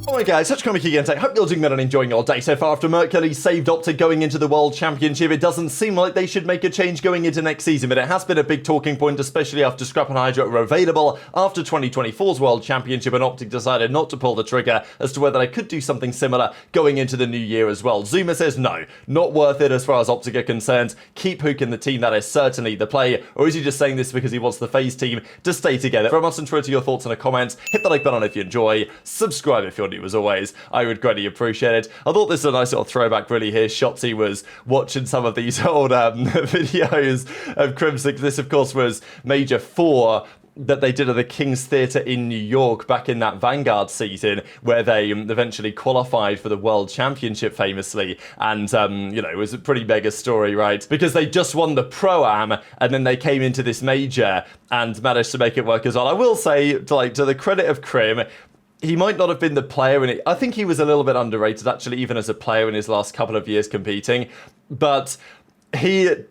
Alright guys, such comic again today. Hope you're doing well and enjoying your day so far. After Mercules saved OpTic going into the World Championship, it doesn't seem like they should make a change going into next season, but it has been a big talking point, especially after Scrappy and HyDra were available after 2024's World Championship, and OpTic decided not to pull the trigger as to whether they could do something similar going into the new year as well. ZooMaa says no, not worth it as far as OpTic are concerned. Keep Huke in the team, that is certainly the play. Or is he just saying this because he wants the FaZe team to stay together? From us on Twitter, your thoughts in the comments. Hit the like button if you enjoy. Subscribe if you're new as always. I would greatly appreciate it. I thought this was a nice little throwback really here. Shotzzy was watching some of these old videos of Kremp. This of course was Major 4 that they did at the King's Theatre in New York back in that Vanguard season, where they eventually qualified for the World Championship famously, and you know, it was a pretty mega story, right? Because they just won the Pro-Am, and then they came into this major and managed to make it work as well. I will say, to the credit of Kremp, he might not have been the player in it. I think he was a little bit underrated, actually, even as a player in his last couple of years competing. But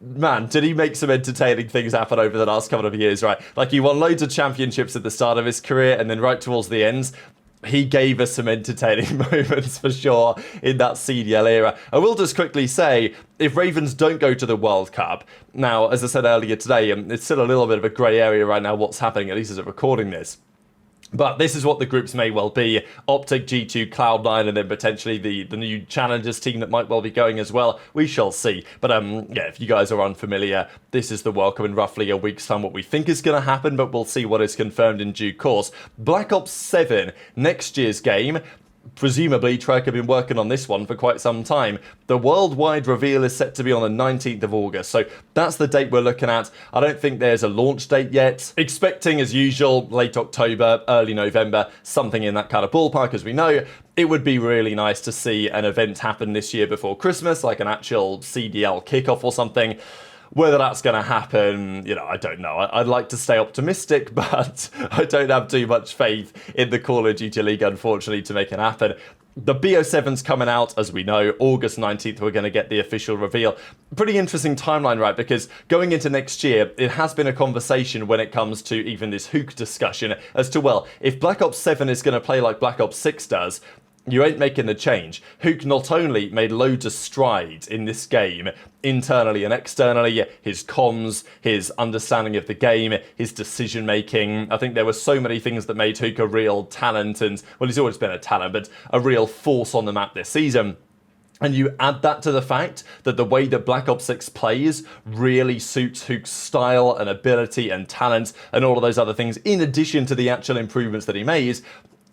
man, did he make some entertaining things happen over the last couple of years, right? Like, he won loads of championships at the start of his career, and then right towards the end, he gave us some entertaining moments for sure in that CDL era. I will just quickly say, if Ravens don't go to the World Cup, now, as I said earlier today, it's still a little bit of a grey area right now what's happening, at least as I'm recording this. But this is what the groups may well be. OpTic, G2, Cloud9, and then potentially the new Challengers team that might well be going as well. We shall see. But yeah, if you guys are unfamiliar, this is the World Cup in roughly a week's time. What we think is going to happen, but we'll see what is confirmed in due course. Black Ops 7, next year's game. Presumably, Treyarch have been working on this one for quite some time. The worldwide reveal is set to be on the 19th of August, so that's the date we're looking at. I don't think there's a launch date yet. Expecting, as usual, late October, early November, something in that kind of ballpark. As we know, it would be really nice to see an event happen this year before Christmas, like an actual CDL kickoff or something. Whether that's going to happen, you know, I don't know. I'd like to stay optimistic, but I don't have too much faith in the Call of Duty League, unfortunately, to make it happen. The BO7's coming out, as we know, August 19th, we're going to get the official reveal. Pretty interesting timeline, right? Because going into next year, it has been a conversation when it comes to even this Huke discussion as to, well, if Black Ops 7 is going to play like Black Ops 6 does, you ain't making the change. Huke not only made loads of strides in this game, internally and externally, his comms, his understanding of the game, his decision making. I think there were so many things that made Huke a real talent, and, well, he's always been a talent, but a real force on the map this season. And you add that to the fact that the way that Black Ops 6 plays really suits Huke's style and ability and talent and all of those other things, in addition to the actual improvements that he made.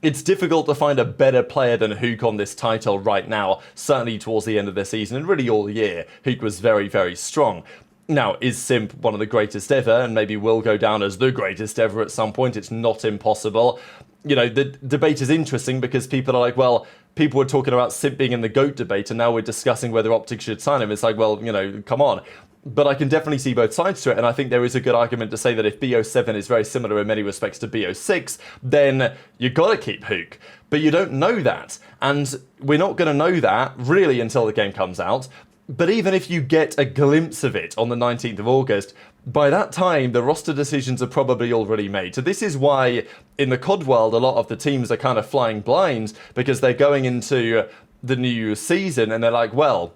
It's difficult to find a better player than Huke on this title right now, certainly towards the end of the season, and really all year. Huke was very, very strong. Now, is Simp one of the greatest ever, and maybe will go down as the greatest ever at some point? It's not impossible. You know, the debate is interesting because people are like, well, people were talking about Simp being in the GOAT debate, and now we're discussing whether OpTic should sign him. It's like, well, you know, come on. But I can definitely see both sides to it, and I think there is a good argument to say that if BO7 is very similar in many respects to BO6, then you got to keep Huke. But you don't know that, and we're not going to know that really until the game comes out. But even if you get a glimpse of it on the 19th of August, by that time, the roster decisions are probably already made. So this is why, in the COD world, a lot of the teams are kind of flying blind, because they're going into the new season, and they're like, well,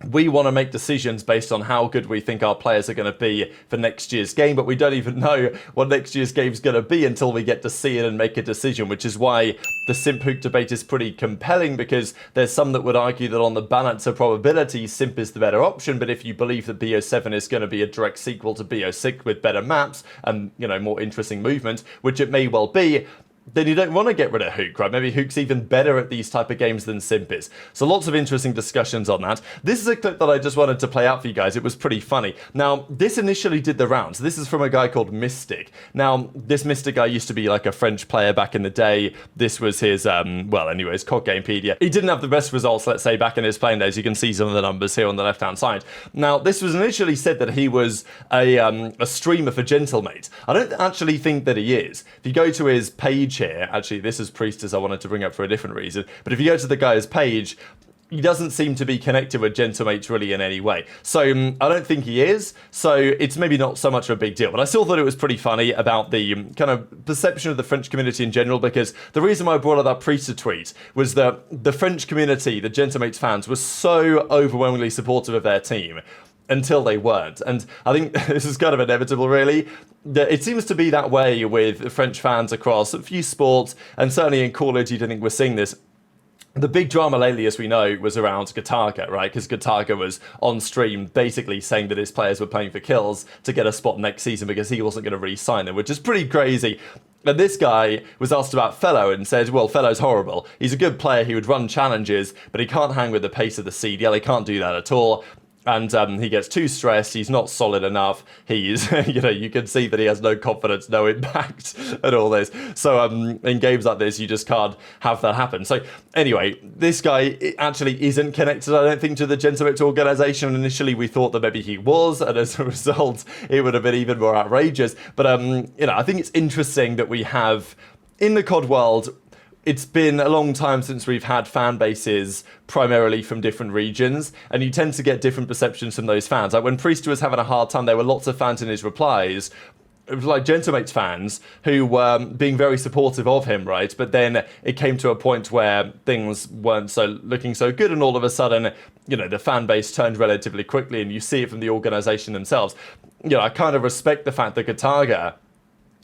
we want to make decisions based on how good we think our players are going to be for next year's game, but we don't even know what next year's game is going to be until we get to see it and make a decision, which is why the Simp Huke debate is pretty compelling, because there's some that would argue that on the balance of probability, Simp is the better option, but if you believe that BO7 is going to be a direct sequel to BO6 with better maps and, you know, more interesting movement, which it may well be, then you don't want to get rid of Huke, right? Maybe Huke's even better at these type of games than Simp is. So lots of interesting discussions on that. This is a clip that I just wanted to play out for you guys. It was pretty funny. Now, this initially did the rounds. This is from a guy called Mystic. Now, this Mystic guy used to be like a French player back in the day. This was his, well, anyways, COD Gamepedia. He didn't have the best results, let's say, back in his playing days. You can see some of the numbers here on the left-hand side. Now, this was initially said that he was a streamer for Gentlemate. I don't actually think that he is. If you go to his page here, actually, this is Priestess I wanted to bring up for a different reason, but if you go to the guy's page, he doesn't seem to be connected with Gentlemates really in any way. So I don't think he is. So it's maybe not so much of a big deal. But I still thought it was pretty funny about the kind of perception of the French community in general, because the reason why I brought up that Priester tweet was that the French community, the Gentlemates fans, were so overwhelmingly supportive of their team until they weren't. And I think this is kind of inevitable, really. It seems to be that way with French fans across a few sports, and certainly in Call of Duty, I think we're seeing this. The big drama lately, as we know, was around Gataga, right? Because Gataga was on stream basically saying that his players were playing for kills to get a spot next season because he wasn't going to re-sign them, which is pretty crazy. And this guy was asked about FeLo and said, well, FeLo's horrible. He's a good player, he would run challenges, but he can't hang with the pace of the CDL, he can't do that at all. And he gets too stressed, he's not solid enough, he's, you can see that he has no confidence, no impact and all this. So in games like this, you just can't have that happen. So anyway, this guy actually isn't connected, I don't think, to the Gentlemates organization. Initially, we thought that maybe he was, and as a result, it would have been even more outrageous. But, I think it's interesting that we have, in the COD world, it's been a long time since we've had fan bases primarily from different regions, and you tend to get different perceptions from those fans. Like when Priester was having a hard time, there were lots of fans in his replies, like Gentlemates fans, who were being very supportive of him, right? But then it came to a point where things weren't looking so good, and all of a sudden, the fan base turned relatively quickly, and you see it from the organization themselves. I kind of respect the fact that Gataga,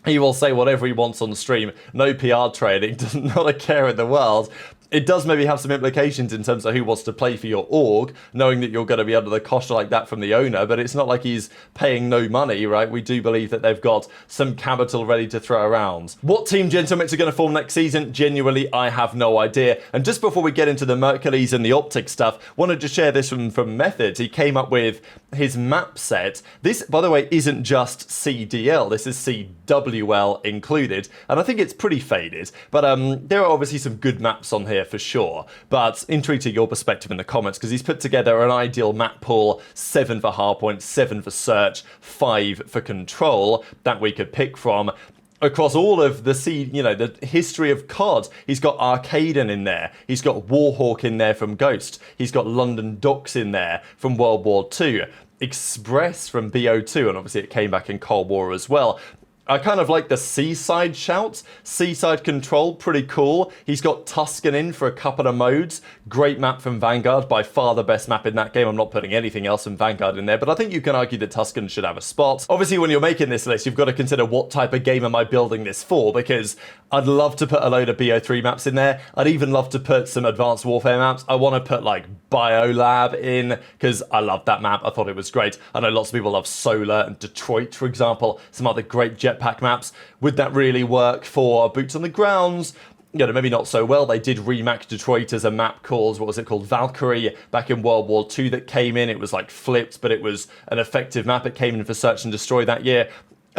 he will say whatever he wants on stream, no PR training, not a care in the world. It does maybe have some implications in terms of who wants to play for your org, knowing that you're going to be under the cosh like that from the owner, but it's not like he's paying no money, right? We do believe that they've got some capital ready to throw around. What team Gentlemates are going to form next season? Genuinely, I have no idea. And just before we get into the Mercules and the OpTic stuff, wanted to share this from Methods. He came up with his map set. This, by the way, isn't just CDL. This is CWL included, and I think it's pretty faded. But there are obviously some good maps on here for sure, but intrigued to your perspective in the comments, because he's put together an ideal map pool: 7 for hardpoint, 7 for search, 5 for control that we could pick from across all of the the history of COD. He's got Arcaden in there, he's got Warhawk in there from Ghost, he's got London Docks in there from World War II, Express from BO2, and obviously it came back in Cold War as well. I kind of like the Seaside shouts. Seaside Control, pretty cool. He's got Tuscan in for a couple of modes. Great map from Vanguard, by far the best map in that game. I'm not putting anything else from Vanguard in there, but I think you can argue that Tuscan should have a spot. Obviously, when you're making this list, you've got to consider what type of game am I building this for, because I'd love to put a load of BO3 maps in there. I'd even love to put some Advanced Warfare maps. I want to put like BioLab in, because I love that map. I thought it was great. I know lots of people love Solar and Detroit, for example. Some other great jetpack maps. Would that really work for Boots on the Grounds? Maybe not so well. They did remake Detroit as a map called, what was it called? Valkyrie, back in World War II that came in. It was like flipped, but it was an effective map. It came in for Search and Destroy that year.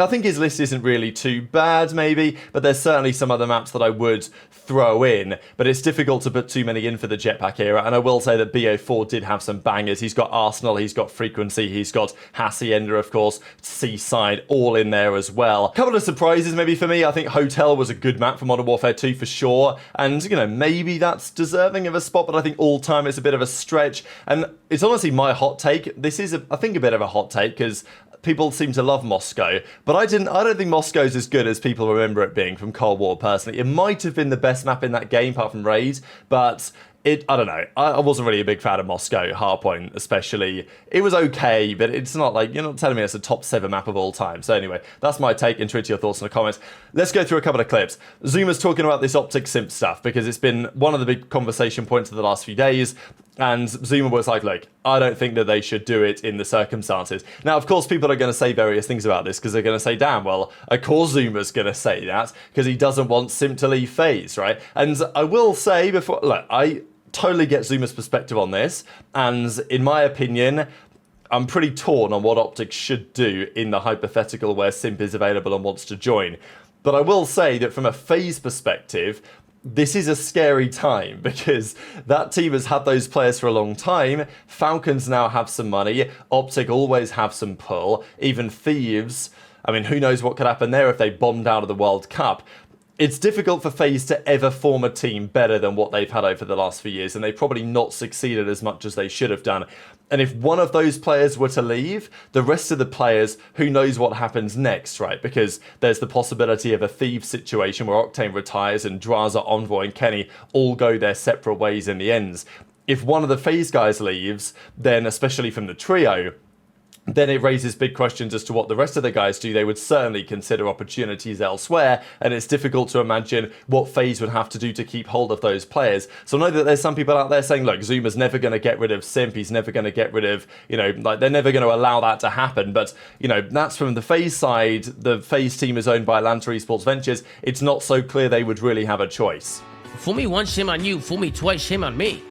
I think his list isn't really too bad, maybe, but there's certainly some other maps that I would throw in, but it's difficult to put too many in for the jetpack era, and I will say that BO4 did have some bangers. He's got Arsenal, he's got Frequency, he's got Hacienda, of course, Seaside, all in there as well. A couple of surprises maybe for me. I think Hotel was a good map for Modern Warfare 2 for sure, and, maybe that's deserving of a spot, but I think all-time is a bit of a stretch, and it's honestly my hot take. This is, I think, a bit of a hot take, because people seem to love Moscow, but I don't think Moscow's as good as people remember it being from Cold War, personally. It might have been the best map in that game, apart from Raid, but I don't know. I wasn't really a big fan of Moscow, Hardpoint especially. It was okay, but it's not like, you're not telling me it's a top 7 map of all time. So anyway, that's my take. Intrigued to your thoughts in the comments. Let's go through a couple of clips. ZooMaa's talking about this OpTic Simp stuff, because it's been one of the big conversation points of the last few days. And ZooMaa was like, look, I don't think that they should do it in the circumstances. Now, of course, people are going to say various things about this, because they're going to say, damn, well, of course ZooMaa's going to say that, because he doesn't want Simp to leave FaZe, right? And I will say before, look, I totally get ZooMaa's perspective on this, and in my opinion, I'm pretty torn on what OpTic should do in the hypothetical where Simp is available and wants to join. But I will say that from a FaZe perspective, this is a scary time, because that team has had those players for a long time. Falcons now have some money. OpTic always have some pull. Even Thieves, I mean, who knows what could happen there if they bombed out of the World Cup. it's difficult for FaZe to ever form a team better than what they've had over the last few years, and they've probably not succeeded as much as they should have done. And if one of those players were to leave, the rest of the players, who knows what happens next, right? Because there's the possibility of a Thieves situation where Octane retires and Drazah, Envoy, and Kenny all go their separate ways in the ends. If one of the FaZe guys leaves, then especially from the trio, then it raises big questions as to what the rest of the guys do. They would certainly consider opportunities elsewhere, and it's difficult to imagine what FaZe would have to do to keep hold of those players. So I know that there's some people out there saying, look, ZooMaa's never going to get rid of Simp, he's never going to get rid of, you know, like they're never going to allow that to happen. But, you know, that's from the FaZe side. The FaZe team is owned by Atlanta Esports Ventures. It's not so clear they would really have a choice. Fool me once, shame on you. Fool me twice, shame on me.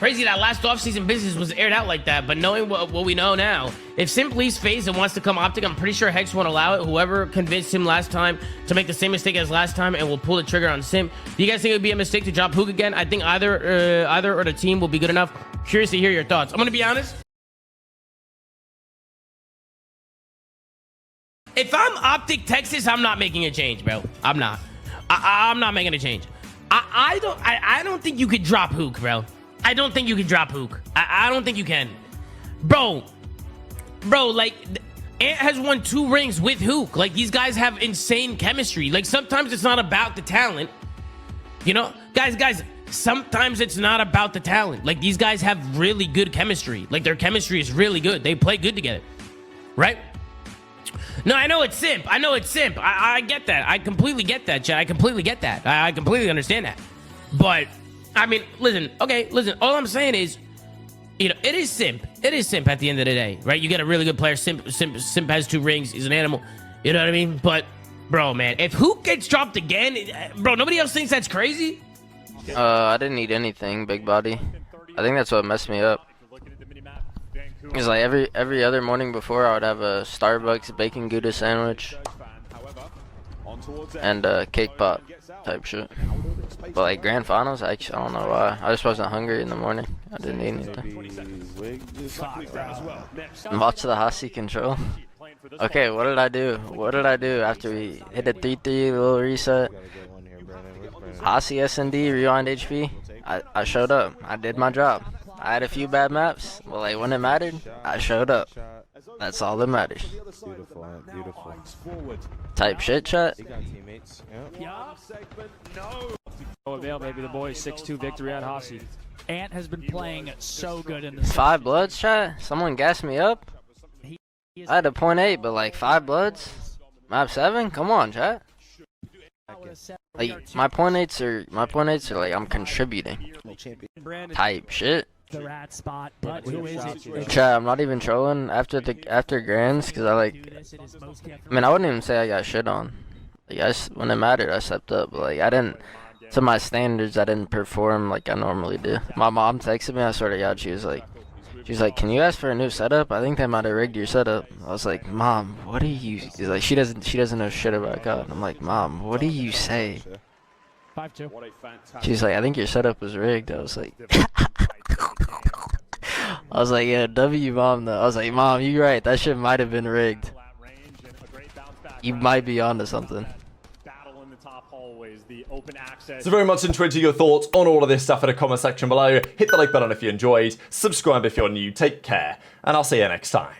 Crazy that last off-season business was aired out like that, but knowing what we know now, if Simp leaves FaZe and wants to come OpTic, I'm pretty sure Hex won't allow it. Whoever convinced him last time to make the same mistake as last time and will pull the trigger on Simp. Do you guys think it would be a mistake to drop Huke again? I think either or the team will be good enough. Curious to hear your thoughts. I'm gonna be honest. If I'm OpTic Texas, I'm not making a change, bro. I'm not. I'm not making a change. I don't think you could drop Huke, bro. I don't think you can drop Huke. I don't think you can. Bro, like, Ant has won 2 rings with Huke. Like, these guys have insane chemistry. Like, sometimes it's not about the talent. You know? Guys, sometimes it's not about the talent. Like, these guys have really good chemistry. Like, their chemistry is really good. They play good together. Right? No, I know it's Simp. I get that. I completely get that, Chad. I completely get that. I completely understand that. But I mean, listen, all I'm saying is, you know, it is Simp. It is Simp at the end of the day, right? You get a really good player. Simp has 2 rings. He's an animal. You know what I mean? But, bro, man, if Huke gets dropped again, bro, nobody else thinks that's crazy? I didn't eat anything, big body. I think that's what messed me up. It's like every other morning before, I would have a Starbucks bacon Gouda sandwich and a cake pop type shit. But like grand finals, actually, I don't know why. I just wasn't hungry in the morning. I didn't eat anything. Watch the Hasi control. Okay, what did I do? After we hit a 3-3 little reset? Hasi SND, rewind HP. I showed up. I did my job. I had a few bad maps. Well, like when it mattered, I showed up. That's all that matters. Beautiful. Type shit, chat. Avail, maybe the boys 6-2 victory on Hasi. Ant has been playing so good in this. 5 bloods, chat. Someone gassed me up. I had a 0.8, but like 5 bloods. Map 7. Come on, chat. Like my point eights are like I'm contributing. Type shit. The rat spot, but who is it? Chat, I'm not even trolling after grands because I mean I wouldn't even say I got shit on. Like when it mattered I stepped up, but like I didn't, to my standards I didn't perform like I normally do. My mom texted me, I swear to God, she was like, can you ask for a new setup? I think they might have rigged your setup. I was like, Mom, what do you? She's like, she doesn't know shit about God. I'm like, Mom, what do you say? 5-2. She's like, I think your setup was rigged. I was like, yeah, W, Mom, though. I was like, Mom, you're right. That shit might have been rigged. You might be onto something. So very much enjoyed your thoughts on all of this stuff in the comment section below. Hit the like button if you enjoyed. Subscribe if you're new. Take care. And I'll see you next time.